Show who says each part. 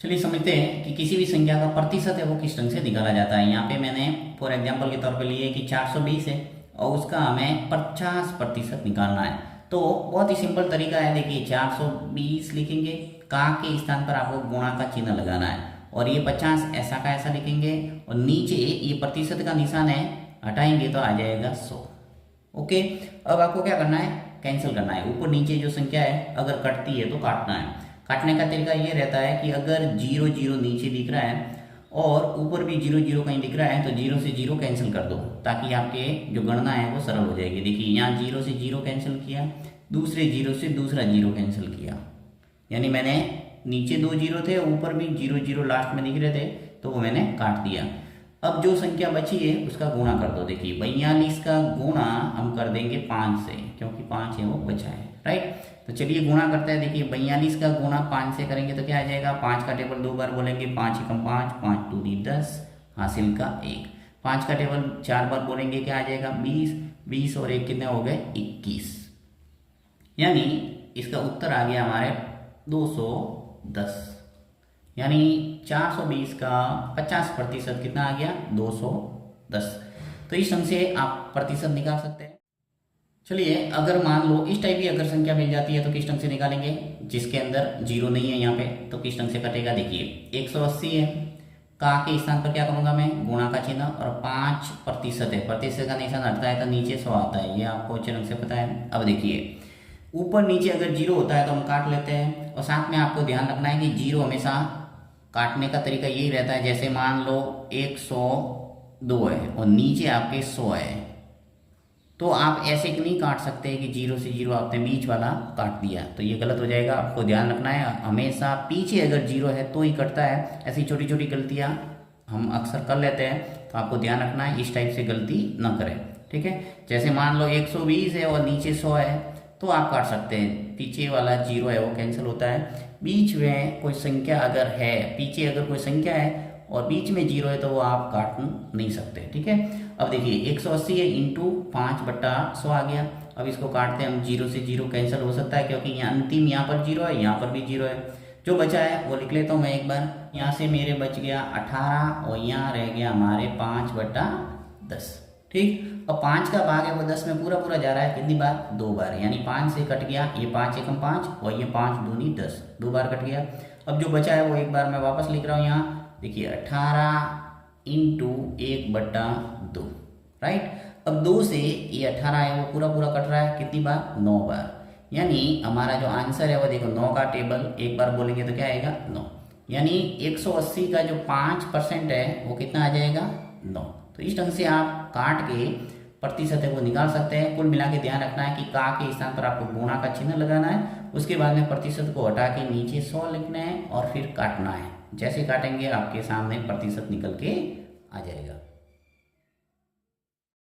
Speaker 1: चलिए समझते हैं कि किसी भी संख्या का प्रतिशत है वो किस ढंग से निकाला जाता है। यहाँ पे मैंने फॉर एग्जांपल के तौर पे लिए कि 420 है और उसका हमें 50% निकालना है। तो बहुत ही सिंपल तरीका है, देखिए 420 लिखेंगे, का के स्थान पर आपको गुणा का चिन्ह लगाना है और ये 50 ऐसा का ऐसा लिखेंगे और नीचे ये प्रतिशत का निशान है, हटाएंगे तो आ जाएगा 100। ओके, अब आपको क्या करना है, कैंसिल करना है। ऊपर नीचे जो संख्या है अगर कटती है तो काटना है। काटने का तरीका ये रहता है कि अगर 0 0 नीचे दिख रहा है और ऊपर भी 0 0 कहीं दिख रहा है तो 0 से 0 कैंसिल कर दो ताकि आपके जो गणना है वो सरल हो जाएगी। देखिए यहाँ 0 से 0 कैंसिल किया, दूसरे 0 से दूसरा 0 कैंसिल किया, यानी मैंने नीचे 2 0 थे, ऊपर भी 0 0 लास्ट में दिख रहे थे तो वो मैंने काट दिया। अब जो संख्या बची है उसका गुणा कर दो। देखिए 42 का गुणा हम कर देंगे 5 से, क्योंकि 5 है वो बचा है, राइट। तो चलिए गुणा करते हैं। देखिए 42 का गुणा 5 से करेंगे तो क्या आ जाएगा, 5 का टेबल 2 बार बोलेंगे, 5 एकम 5, 5 दूनी 10, हासिल का 1। 5 का टेबल 4 बार बोलेंगे, क्या आ जाएगा 20, 20 और 1 कितने हो गए 21, यानी इसका उत्तर आ गया हमारे 210। यानी 420 का 50% कितना आ गया 210। तो इस ढंग से आप प्रतिशत निकाल सकते हैं। चलिए अगर मान लो इस टाइप की अगर संख्या मिल जाती है तो किस ढंग से निकालेंगे, जिसके अंदर 0 नहीं है यहाँ पे तो किस ढंग से कटेगा। देखिए 180 है, का के स्थान पर क्या करूंगा मैं, गुणा का चिन्ह, और 5% है, प्रतिशत का निशान हटता है तो नीचे 100 आता है, ये आपको अच्छे ढंग से पता है। अब देखिए ऊपर नीचे अगर 0 होता है तो हम काट लेते हैं, और साथ में आपको ध्यान रखना है कि 0 हमेशा काटने का तरीका यही रहता है, जैसे मान लो 102 है और नीचे आपके 100 है तो आप ऐसे कि नहीं काट सकते कि 0 से 0 आपने बीच वाला काट दिया, तो ये गलत हो जाएगा। आपको ध्यान रखना है हमेशा पीछे अगर 0 है तो ही कटता है। ऐसी छोटी छोटी गलतियाँ हम अक्सर कर लेते हैं, तो आपको ध्यान रखना है इस टाइप से गलती ना करें, ठीक है। जैसे मान लो 120 है और नीचे 100 है तो आप काट सकते हैं, पीछे वाला 0 है वो कैंसिल होता है। बीच में कोई संख्या अगर है, पीछे अगर कोई संख्या है और बीच में 0 है तो वो आप काट नहीं सकते, ठीक है। अब देखिए 180 है इंटू 5/100 आ गया। अब इसको काटते हैं हम, 0 से 0 कैंसिल हो सकता है क्योंकि यहाँ अंतिम यहाँ पर 0 है, यहाँ पर भी 0 है। जो बचा है वो लिख लेता हूँ मैं एक बार। यहाँ से मेरे बच गया 18 और यहाँ रह गया हमारे 5/10, ठीक। अब 5 का भाग है वो 10 में पूरा पूरा जा रहा है, कितनी बार 2 बार, यानी 5 से कट गया, ये 5 एकम 5 और ये 5 दूनी 10, 2 बार कट गया। अब जो बचा है वो एक बार मैं वापस लिख रहा हूँ यहाँ। देखिए 18 इंटू 1/2, राइट। अब 2 से ये 18 है वो पूरा पूरा कट रहा है, कितनी बार 9 बार, यानी हमारा जो आंसर है वो देखो 9 का टेबल एक बार बोलेंगे तो क्या आएगा 9, यानी 180 का जो 5% है वो कितना आ जाएगा 9। तो इस ढंग से आप काट के प्रतिशत है वो निकाल सकते हैं। कुल मिला के ध्यान रखना है कि का के स्थान पर आपको गुणा का चिन्ह लगाना है, उसके बाद में प्रतिशत को हटा के नीचे 100 लिखना है और फिर काटना है। जैसे काटेंगे आपके सामने प्रतिशत निकल के आ जाएगा।